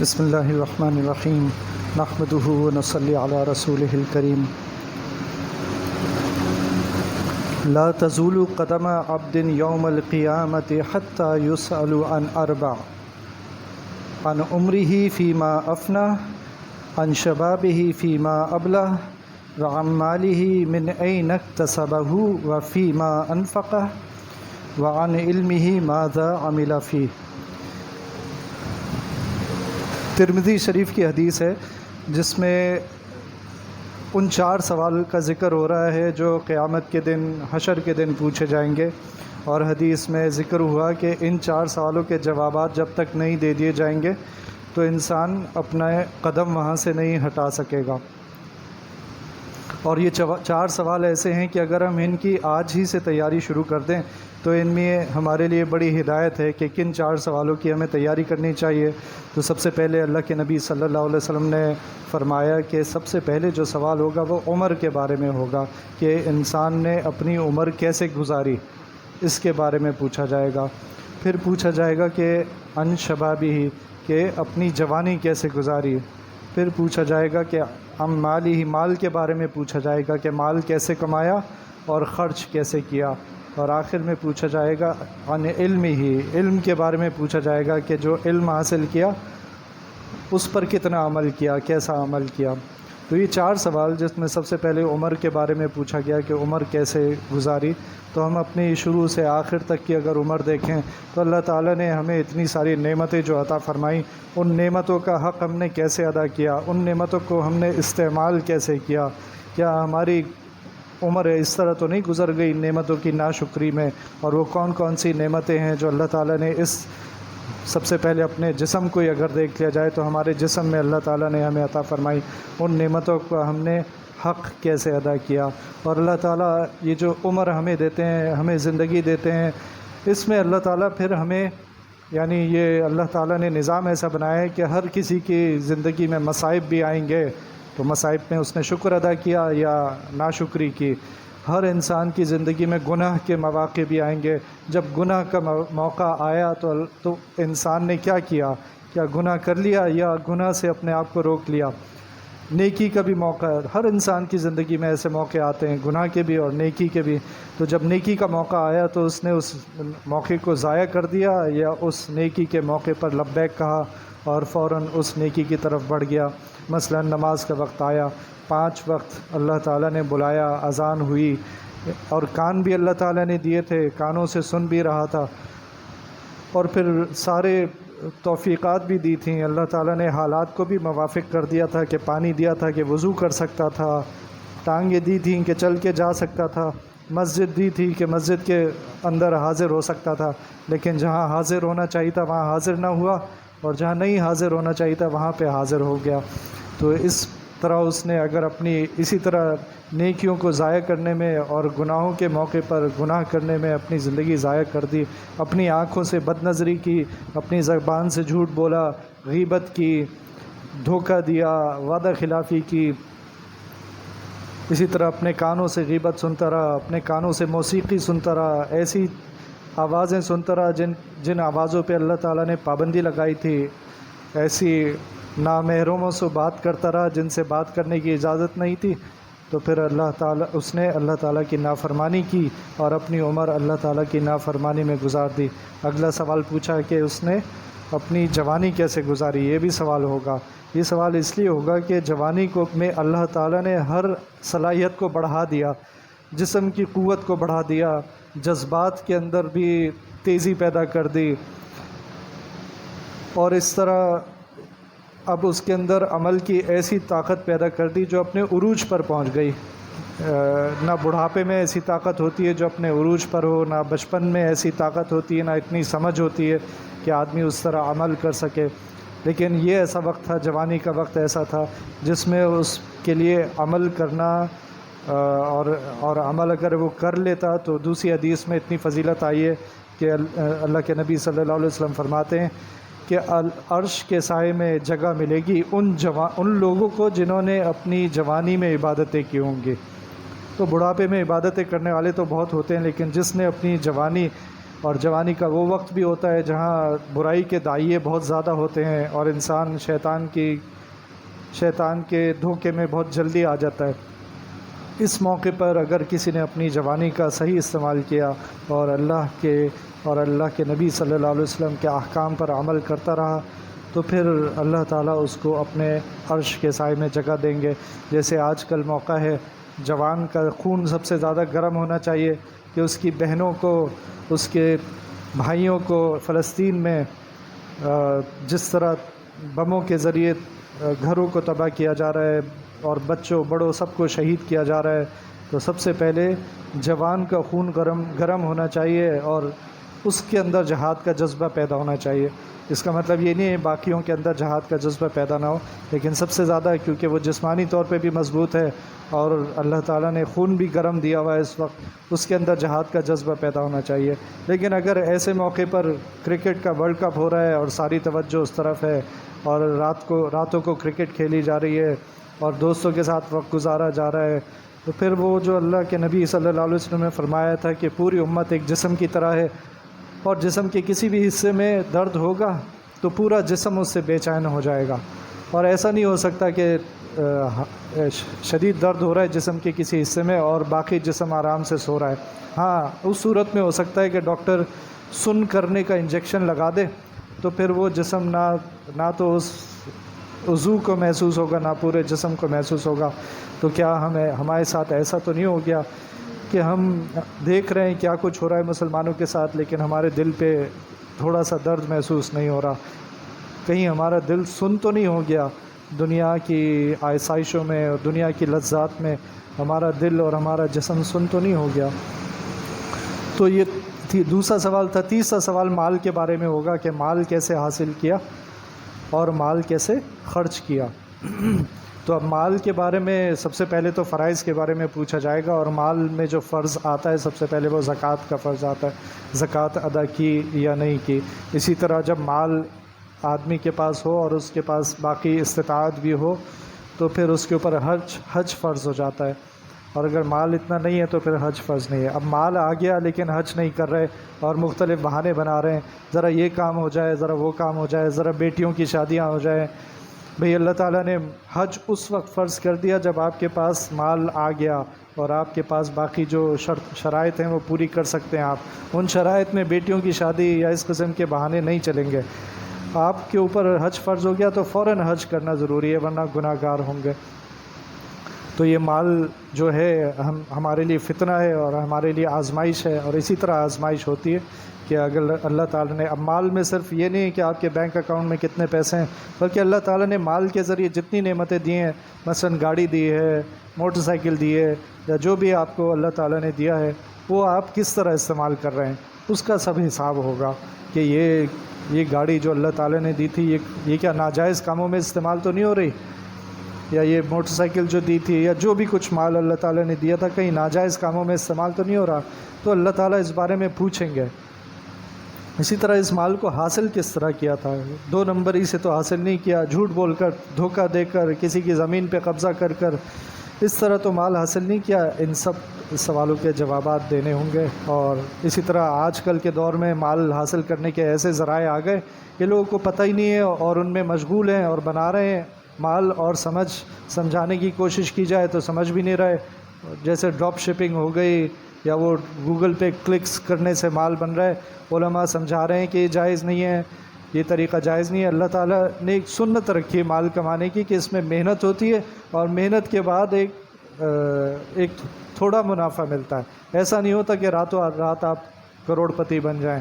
بسم اللہ الرحمن الرحیم نحمدہ ونصلی علی رسولہ الکریم لا تزول قدم عبد یوم القیامت حتی یسأل عن اربع عن عمرہ فیما افنی عن شبابہ فیما ابلہ وعن مالہ من این اکتسبہ وفیما انفقہ وعن علمہ ماذا عمل فیہ۔ ترمذی شریف کی حدیث ہے جس میں ان 4 سوال کا ذکر ہو رہا ہے جو قیامت کے دن، حشر کے دن پوچھے جائیں گے، اور حدیث میں ذکر ہوا کہ ان 4 سوالوں کے جوابات جب تک نہیں دے دیے جائیں گے تو انسان اپنا قدم وہاں سے نہیں ہٹا سکے گا۔ اور یہ 4 سوال ایسے ہیں کہ اگر ہم ان کی آج ہی سے تیاری شروع کر دیں تو ان میں ہمارے لیے بڑی ہدایت ہے کہ کن 4 سوالوں کی ہمیں تیاری کرنی چاہیے۔ تو سب سے پہلے اللہ کے نبی صلی اللہ علیہ وسلم نے فرمایا کہ سب سے پہلے جو سوال ہوگا وہ عمر کے بارے میں ہوگا کہ انسان نے اپنی عمر کیسے گزاری، اس کے بارے میں پوچھا جائے گا۔ پھر پوچھا جائے گا کہ عن شبابہ، کہ اپنی جوانی کیسے گزاری۔ پھر پوچھا جائے گا کہ عن مالہ، مال کے بارے میں پوچھا جائے گا کہ مال کیسے کمایا اور خرچ کیسے کیا۔ اور آخر میں پوچھا جائے گا عن علمہ، علم کے بارے میں پوچھا جائے گا کہ جو علم حاصل کیا اس پر کتنا عمل کیا، کیسا عمل کیا۔ تو یہ 4 سوال جس میں سب سے پہلے عمر کے بارے میں پوچھا گیا کہ عمر کیسے گزاری۔ تو ہم اپنی شروع سے آخر تک کی اگر عمر دیکھیں تو اللہ تعالیٰ نے ہمیں اتنی ساری نعمتیں جو عطا فرمائیں، ان نعمتوں کا حق ہم نے کیسے ادا کیا، ان نعمتوں کو ہم نے استعمال کیسے کیا۔ کیا ہماری عمر اس طرح تو نہیں گزر گئی نعمتوں کی ناشکری میں؟ اور وہ کون کون سی نعمتیں ہیں جو اللہ تعالیٰ نے سب سے پہلے اپنے جسم کو ہی اگر دیکھ لیا جائے تو ہمارے جسم میں اللہ تعالیٰ نے ہمیں عطا فرمائی، ان نعمتوں کا ہم نے حق کیسے ادا کیا۔ اور اللہ تعالیٰ یہ جو عمر ہمیں دیتے ہیں، ہمیں زندگی دیتے ہیں، اس میں اللہ تعالیٰ پھر ہمیں، یعنی یہ اللہ تعالیٰ نے نظام ایسا بنایا ہے کہ ہر کسی کی زندگی میں مصائب بھی آئیں گے، تو مصائب میں اس نے شکر ادا کیا یا ناشکری کی۔ ہر انسان کی زندگی میں گناہ کے مواقع بھی آئیں گے، جب گناہ کا موقع آیا تو انسان نے کیا کیا، کیا گناہ کر لیا یا گناہ سے اپنے آپ کو روک لیا۔ نیکی کا بھی موقع ہے، ہر انسان کی زندگی میں ایسے موقع آتے ہیں، گناہ کے بھی اور نیکی کے بھی۔ تو جب نیکی کا موقع آیا تو اس نے اس موقع کو ضائع کر دیا یا اس نیکی کے موقع پر لبیک کہا اور فوراً اس نیکی کی طرف بڑھ گیا۔ مثلا نماز کا وقت آیا، 5 وقت اللہ تعالیٰ نے بلایا، اذان ہوئی، اور کان بھی اللہ تعالیٰ نے دیے تھے، کانوں سے سن بھی رہا تھا، اور پھر سارے توفیقات بھی دی تھیں۔ اللہ تعالیٰ نے حالات کو بھی موافق کر دیا تھا کہ پانی دیا تھا کہ وضو کر سکتا تھا، ٹانگیں دی تھیں کہ چل کے جا سکتا تھا، مسجد دی تھی کہ مسجد کے اندر حاضر ہو سکتا تھا، لیکن جہاں حاضر ہونا چاہیے تھا وہاں حاضر نہ ہوا، اور جہاں نہیں حاضر ہونا چاہیے تھا وہاں پہ حاضر ہو گیا۔ تو اس طرح اس نے اگر اپنی اسی طرح نیکیوں کو ضائع کرنے میں اور گناہوں کے موقع پر گناہ کرنے میں اپنی زندگی ضائع کر دی، اپنی آنکھوں سے بد نظری کی، اپنی زبان سے جھوٹ بولا، غیبت کی، دھوکہ دیا، وعدہ خلافی کی، اسی طرح اپنے کانوں سے غیبت سنتا رہا، اپنے کانوں سے موسیقی سنتا رہا، ایسی آوازیں سنتا رہا جن آوازوں پہ اللہ تعالیٰ نے پابندی لگائی تھی، ایسی نامحرموں سے بات کرتا رہا جن سے بات کرنے کی اجازت نہیں تھی، تو پھر اس نے اللہ تعالیٰ کی نافرمانی کی اور اپنی عمر اللہ تعالیٰ کی نافرمانی میں گزار دی۔ اگلا سوال پوچھا کہ اس نے اپنی جوانی کیسے گزاری، یہ بھی سوال ہوگا۔ یہ سوال اس لیے ہوگا کہ جوانی میں اللہ تعالیٰ نے ہر صلاحیت کو بڑھا دیا، جسم کی قوت کو بڑھا دیا، جذبات کے اندر بھی تیزی پیدا کر دی، اور اس طرح اب اس کے اندر عمل کی ایسی طاقت پیدا کر دی جو اپنے عروج پر پہنچ گئی۔ نہ بڑھاپے میں ایسی طاقت ہوتی ہے جو اپنے عروج پر ہو، نہ بچپن میں ایسی طاقت ہوتی ہے، نہ اتنی سمجھ ہوتی ہے کہ آدمی اس طرح عمل کر سکے۔ لیکن یہ ایسا وقت تھا، جوانی کا وقت ایسا تھا جس میں اس کے لیے عمل کرنا اور عمل اگر وہ کر لیتا تو دوسری حدیث میں اتنی فضیلت آئی ہے کہ اللہ کے نبی صلی اللہ علیہ وسلم فرماتے ہیں کہ عرش کے سائے میں جگہ ملے گی ان لوگوں کو جنہوں نے اپنی جوانی میں عبادتیں کی ہوں گی۔ تو بڑھاپے میں عبادتیں کرنے والے تو بہت ہوتے ہیں، لیکن جس نے اپنی جوانی اور جوانی کا وہ وقت بھی ہوتا ہے جہاں برائی کے دائیں بہت زیادہ ہوتے ہیں اور انسان شیطان کے دھوکے میں بہت جلدی آ جاتا ہے۔ اس موقع پر اگر کسی نے اپنی جوانی کا صحیح استعمال کیا اور اللہ کے نبی صلی اللہ علیہ وسلم کے احکام پر عمل کرتا رہا تو پھر اللہ تعالیٰ اس کو اپنے عرش کے سائے میں جگہ دیں گے۔ جیسے آج کل موقع ہے، جوان کا خون سب سے زیادہ گرم ہونا چاہیے کہ اس کی بہنوں کو، اس کے بھائیوں کو فلسطین میں جس طرح بموں کے ذریعے گھروں کو تباہ کیا جا رہا ہے اور بچوں بڑوں سب کو شہید کیا جا رہا ہے، تو سب سے پہلے جوان کا خون گرم ہونا چاہیے اور اس کے اندر جہاد کا جذبہ پیدا ہونا چاہیے۔ اس کا مطلب یہ نہیں ہے باقیوں کے اندر جہاد کا جذبہ پیدا نہ ہو، لیکن سب سے زیادہ کیونکہ وہ جسمانی طور پہ بھی مضبوط ہے اور اللہ تعالیٰ نے خون بھی گرم دیا ہوا ہے اس وقت، اس کے اندر جہاد کا جذبہ پیدا ہونا چاہیے۔ لیکن اگر ایسے موقع پر کرکٹ کا ورلڈ کپ ہو رہا ہے اور ساری توجہ اس طرف ہے اور راتوں کو کرکٹ کھیلی جا رہی ہے اور دوستوں کے ساتھ وقت گزارا جا رہا ہے، تو پھر وہ جو اللہ کے نبی صلی اللہ علیہ وسلم نے فرمایا تھا کہ پوری امت ایک جسم کی طرح ہے اور جسم کے کسی بھی حصے میں درد ہوگا تو پورا جسم اس سے بے چین ہو جائے گا، اور ایسا نہیں ہو سکتا کہ شدید درد ہو رہا ہے جسم کے کسی حصے میں اور باقی جسم آرام سے سو رہا ہے۔ ہاں، اس صورت میں ہو سکتا ہے کہ ڈاکٹر سن کرنے کا انجیکشن لگا دے تو پھر وہ جسم نہ تو اس عضو کو محسوس ہوگا نہ پورے جسم کو محسوس ہوگا۔ تو کیا ہمارے ساتھ ایسا تو نہیں ہو گیا کہ ہم دیکھ رہے ہیں کیا کچھ ہو رہا ہے مسلمانوں کے ساتھ، لیکن ہمارے دل پہ تھوڑا سا درد محسوس نہیں ہو رہا؟ کہیں ہمارا دل سن تو نہیں ہو گیا؟ دنیا کی آسائشوں میں اور دنیا کی لذات میں ہمارا دل اور ہمارا جسم سن تو نہیں ہو گیا؟ تو یہ دوسرا سوال تھا۔ تیسرا سوال مال کے بارے میں ہوگا کہ مال کیسے حاصل کیا اور مال کیسے خرچ کیا۔ تو اب مال کے بارے میں سب سے پہلے تو فرائض کے بارے میں پوچھا جائے گا، اور مال میں جو فرض آتا ہے سب سے پہلے وہ زکوٰۃ کا فرض آتا ہے، زکوٰۃ ادا کی یا نہیں کی۔ اسی طرح جب مال آدمی کے پاس ہو اور اس کے پاس باقی استطاعت بھی ہو تو پھر اس کے اوپر حج فرض ہو جاتا ہے، اور اگر مال اتنا نہیں ہے تو پھر حج فرض نہیں ہے۔ اب مال آ گیا لیکن حج نہیں کر رہے اور مختلف بہانے بنا رہے ہیں، ذرا یہ کام ہو جائے، ذرا وہ کام ہو جائے، ذرا بیٹیوں کی شادیاں ہو جائیں۔ بھئی اللہ تعالیٰ نے حج اس وقت فرض کر دیا جب آپ کے پاس مال آ گیا اور آپ کے پاس باقی جو شرائط ہیں وہ پوری کر سکتے ہیں۔ آپ ان شرائط میں بیٹیوں کی شادی یا اس قسم کے بہانے نہیں چلیں گے۔ آپ کے اوپر حج فرض ہو گیا تو فوراً حج کرنا ضروری ہے، ورنہ گناہ گار ہوں گے۔ تو یہ مال جو ہے ہمارے لیے فتنہ ہے اور ہمارے لیے آزمائش ہے، اور اسی طرح آزمائش ہوتی ہے کہ اگر اللہ تعالیٰ نے، اب مال میں صرف یہ نہیں کہ آپ کے بینک اکاؤنٹ میں کتنے پیسے ہیں، بلکہ اللہ تعالیٰ نے مال کے ذریعے جتنی نعمتیں دی ہیں، مثلا گاڑی دی ہے، موٹر سائیکل دی ہے، یا جو بھی آپ کو اللہ تعالیٰ نے دیا ہے وہ آپ کس طرح استعمال کر رہے ہیں، اس کا سب حساب ہوگا کہ یہ گاڑی جو اللہ تعالیٰ نے دی تھی یہ کیا ناجائز کاموں میں استعمال تو نہیں ہو رہی، یا یہ موٹر سائیکل جو دی تھی یا جو بھی کچھ مال اللہ تعالیٰ نے دیا تھا کہیں ناجائز کاموں میں استعمال تو نہیں ہو رہا۔ تو اللہ تعالیٰ اس بارے میں پوچھیں گے۔ اسی طرح اس مال کو حاصل کس طرح کیا تھا، 2 نمبری سے تو حاصل نہیں کیا، جھوٹ بول کر، دھوکہ دے کر، کسی کی زمین پہ قبضہ کر اس طرح تو مال حاصل نہیں کیا۔ ان سب سوالوں کے جوابات دینے ہوں گے۔ اور اسی طرح آج کل کے دور میں مال حاصل کرنے کے ایسے ذرائع آ گئے کہ لوگوں کو پتہ ہی نہیں ہے اور ان میں مشغول ہیں اور بنا رہے ہیں مال، اور سمجھانے کی کوشش کی جائے تو سمجھ بھی نہیں رہے، جیسے ڈراپ شپنگ ہو گئی یا وہ گوگل پہ کلکس کرنے سے مال بن رہا ہے۔ علماء سمجھا رہے ہیں کہ یہ جائز نہیں ہے، یہ طریقہ جائز نہیں ہے۔ اللہ تعالیٰ نے ایک سنت رکھی ہے مال کمانے کی کہ اس میں محنت ہوتی ہے اور محنت کے بعد ایک تھوڑا منافع ملتا ہے۔ ایسا نہیں ہوتا کہ راتوں رات آپ کروڑ پتی بن جائیں۔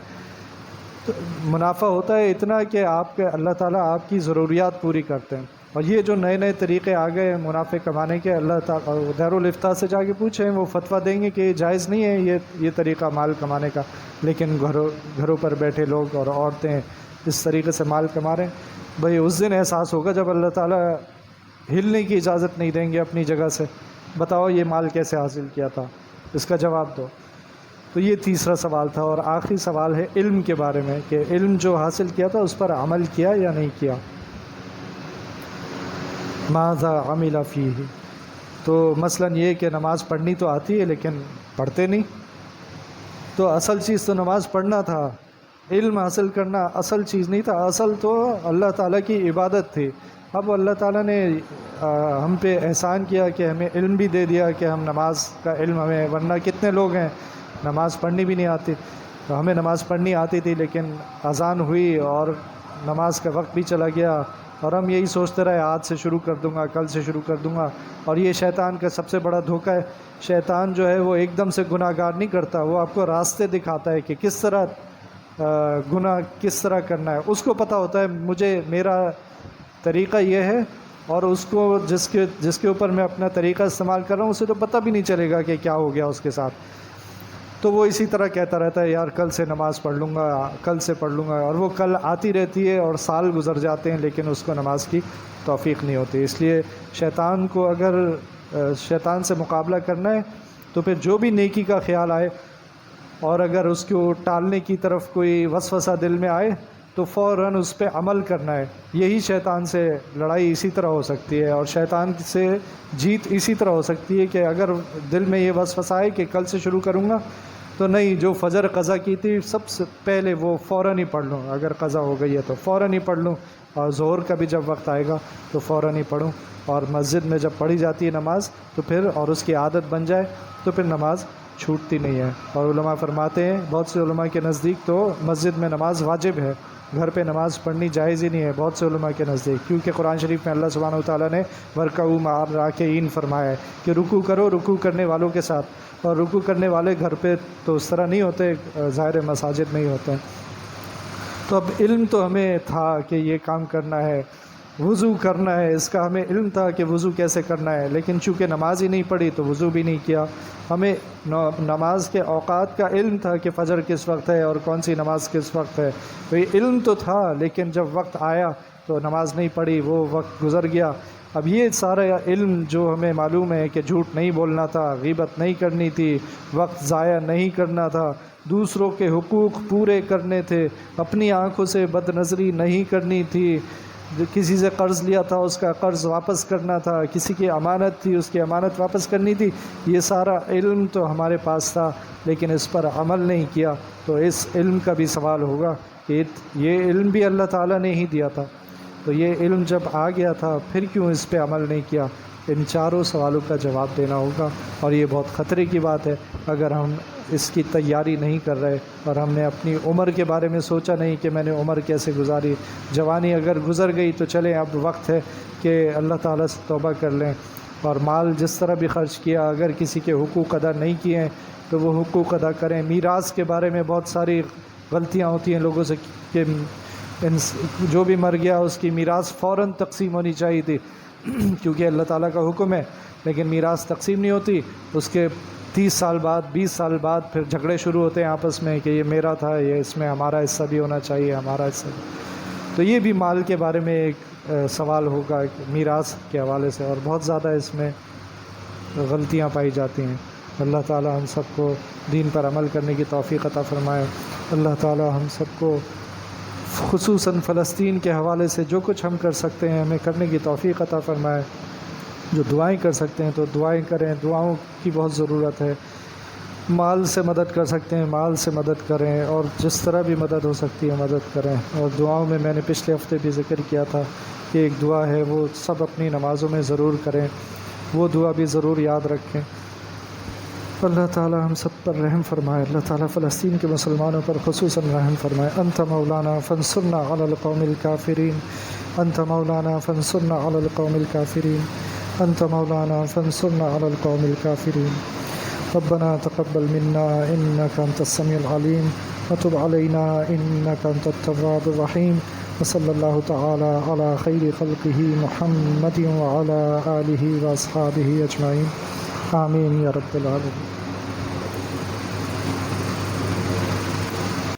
تو منافع ہوتا ہے اتنا کہ اللہ تعالیٰ آپ کی ضروریات پوری کرتے ہیں۔ اور یہ جو نئے طریقے آ گئے ہیں منافع کمانے کے، اللہ تعالیٰ دارالفتاء سے جا کے پوچھیں، وہ فتویٰ دیں گے کہ یہ جائز نہیں ہے یہ طریقہ مال کمانے کا، لیکن گھروں پر بیٹھے لوگ اور عورتیں اس طریقے سے مال کما رہے ہیں۔ بھئی اس دن احساس ہوگا جب اللہ تعالیٰ ہلنے کی اجازت نہیں دیں گے اپنی جگہ سے۔ بتاؤ یہ مال کیسے حاصل کیا تھا، اس کا جواب دو۔ تو یہ تیسرا سوال تھا، اور آخری سوال ہے علم کے بارے میں کہ علم جو حاصل کیا تھا اس پر عمل کیا یا نہیں کیا۔ ماذا عمل فیہ، تو مثلا یہ کہ نماز پڑھنی تو آتی ہے لیکن پڑھتے نہیں، تو اصل چیز تو نماز پڑھنا تھا، علم حاصل کرنا اصل چیز نہیں تھا، اصل تو اللہ تعالیٰ کی عبادت تھی۔ اب اللہ تعالیٰ نے ہم پہ احسان کیا کہ ہمیں علم بھی دے دیا کہ ہم نماز کا علم ہمیں، ورنہ کتنے لوگ ہیں نماز پڑھنی بھی نہیں آتی۔ تو ہمیں نماز پڑھنی آتی تھی لیکن اذان ہوئی اور نماز کا وقت بھی چلا گیا، اور ہم یہی سوچتے رہے آج سے شروع کر دوں گا، کل سے شروع کر دوں گا۔ اور یہ شیطان کا سب سے بڑا دھوکہ ہے۔ شیطان جو ہے وہ ایک دم سے گناہ گار نہیں کرتا، وہ آپ کو راستے دکھاتا ہے کہ کس طرح گناہ کس طرح کرنا ہے۔ اس کو پتہ ہوتا ہے مجھے میرا طریقہ یہ ہے، اور اس کو جس کے اوپر میں اپنا طریقہ استعمال کر رہا ہوں اسے تو پتہ بھی نہیں چلے گا کہ کیا ہو گیا اس کے ساتھ۔ تو وہ اسی طرح کہتا رہتا ہے یار کل سے نماز پڑھ لوں گا، کل سے پڑھ لوں گا، اور وہ کل آتی رہتی ہے اور سال گزر جاتے ہیں لیکن اس کو نماز کی توفیق نہیں ہوتی۔ اس لیے شیطان کو اگر شیطان سے مقابلہ کرنا ہے تو پھر جو بھی نیکی کا خیال آئے اور اگر اس کو ٹالنے کی طرف کوئی وسوسہ دل میں آئے تو فوراً اس پہ عمل کرنا ہے۔ یہی شیطان سے لڑائی اسی طرح ہو سکتی ہے، اور شیطان سے جیت اسی طرح ہو سکتی ہے کہ اگر دل میں یہ وسوسہ آئے کہ کل سے شروع کروں گا تو نہیں، جو فجر قضا کی تھی سب سے پہلے وہ فوراً ہی پڑھ لوں، اگر قضا ہو گئی ہے تو فوراً ہی پڑھ لوں، اور ظہر کا بھی جب وقت آئے گا تو فوراً ہی پڑھوں۔ اور مسجد میں جب پڑھی جاتی ہے نماز تو پھر، اور اس کی عادت بن جائے تو پھر نماز چھوٹتی نہیں ہے۔ اور علماء فرماتے ہیں، بہت سے علماء کے نزدیک تو مسجد میں نماز واجب ہے، گھر پہ نماز پڑھنی جائز ہی نہیں ہے بہت سے علماء کے نزدیک، کیونکہ قرآن شریف میں اللہ سبحانہ وتعالیٰ نے وَرْكَعُوا مَعَ الرَّاكِعِينَ فرمایا ہے کہ رکوع کرو رکوع کرنے والوں کے ساتھ، اور رکوع کرنے والے گھر پہ تو اس طرح نہیں ہوتے، ظاہر مساجد میں ہی ہوتے ہیں۔ تو اب علم تو ہمیں تھا کہ یہ کام کرنا ہے، وضو کرنا ہے، اس کا ہمیں علم تھا کہ وضو کیسے کرنا ہے، لیکن چونکہ نماز ہی نہیں پڑھی تو وضو بھی نہیں کیا۔ ہمیں نماز کے اوقات کا علم تھا کہ فجر کس وقت ہے اور کون سی نماز کس وقت ہے، تو یہ علم تو تھا، لیکن جب وقت آیا تو نماز نہیں پڑھی، وہ وقت گزر گیا۔ اب یہ سارا علم جو ہمیں معلوم ہے کہ جھوٹ نہیں بولنا تھا، غیبت نہیں کرنی تھی، وقت ضائع نہیں کرنا تھا، دوسروں کے حقوق پورے کرنے تھے، اپنی آنکھوں سے بد نظری نہیں کرنی تھی، کسی سے قرض لیا تھا اس کا قرض واپس کرنا تھا، کسی کی امانت تھی اس کی امانت واپس کرنی تھی، یہ سارا علم تو ہمارے پاس تھا لیکن اس پر عمل نہیں کیا۔ تو اس علم کا بھی سوال ہوگا کہ یہ علم بھی اللہ تعالیٰ نے ہی دیا تھا، تو یہ علم جب آ گیا تھا پھر کیوں اس پہ عمل نہیں کیا؟ ان چاروں سوالوں کا جواب دینا ہوگا، اور یہ بہت خطرے کی بات ہے اگر ہم اس کی تیاری نہیں کر رہے اور ہم نے اپنی عمر کے بارے میں سوچا نہیں کہ میں نے عمر کیسے گزاری، جوانی اگر گزر گئی تو چلیں اب وقت ہے کہ اللہ تعالیٰ سے توبہ کر لیں، اور مال جس طرح بھی خرچ کیا اگر کسی کے حقوق ادا نہیں کیے ہیں تو وہ حقوق ادا کریں۔ میراث کے بارے میں بہت ساری غلطیاں ہوتی ہیں لوگوں سے کہ جو بھی مر گیا اس کی میراث فوراً تقسیم ہونی چاہیے تھی کیونکہ اللہ تعالیٰ کا حکم ہے، لیکن میراث تقسیم نہیں ہوتی، اس کے 30 سال بعد 20 سال بعد پھر جھگڑے شروع ہوتے ہیں آپس میں کہ یہ میرا تھا، یہ اس میں ہمارا حصہ بھی ہونا چاہیے، ہمارا حصہ بھی۔ تو یہ بھی مال کے بارے میں ایک سوال ہوگا میراث کے حوالے سے، اور بہت زیادہ اس میں غلطیاں پائی جاتی ہیں۔ اللہ تعالیٰ ہم سب کو دین پر عمل کرنے کی توفیق عطا فرمائے۔ اللہ تعالیٰ ہم سب کو خصوصاً فلسطین کے حوالے سے جو کچھ ہم کر سکتے ہیں ہمیں کرنے کی توفیق عطا فرمائے۔ جو دعائیں کر سکتے ہیں تو دعائیں کریں، دعاؤں کی بہت ضرورت ہے۔ مال سے مدد کر سکتے ہیں مال سے مدد کریں، اور جس طرح بھی مدد ہو سکتی ہے مدد کریں۔ اور دعاؤں میں نے پچھلے ہفتے بھی ذکر کیا تھا کہ ایک دعا ہے وہ سب اپنی نمازوں میں ضرور کریں، وہ دعا بھی ضرور یاد رکھیں۔ اللہ تعالیٰ ہم سب پر رحم فرمائے، اللہ تعالیٰ فلسطین کے مسلمانوں پر خصوصاً رحم فرمائے۔ انت مولانا فانصرنا علی القوم الکافرین، انت مولانا فانصرنا علی القوم الکافرین، انت مولانا فانصرنا علی القوم الکافرین۔ ربنا تقبل منا انك انت السميع العليم وتب علينا انك انت التواب الرحيم، وصلى الله تعالى على خير خلقه محمد وعلى آله واصحابه اجمعين، آمين يا رب العالمين۔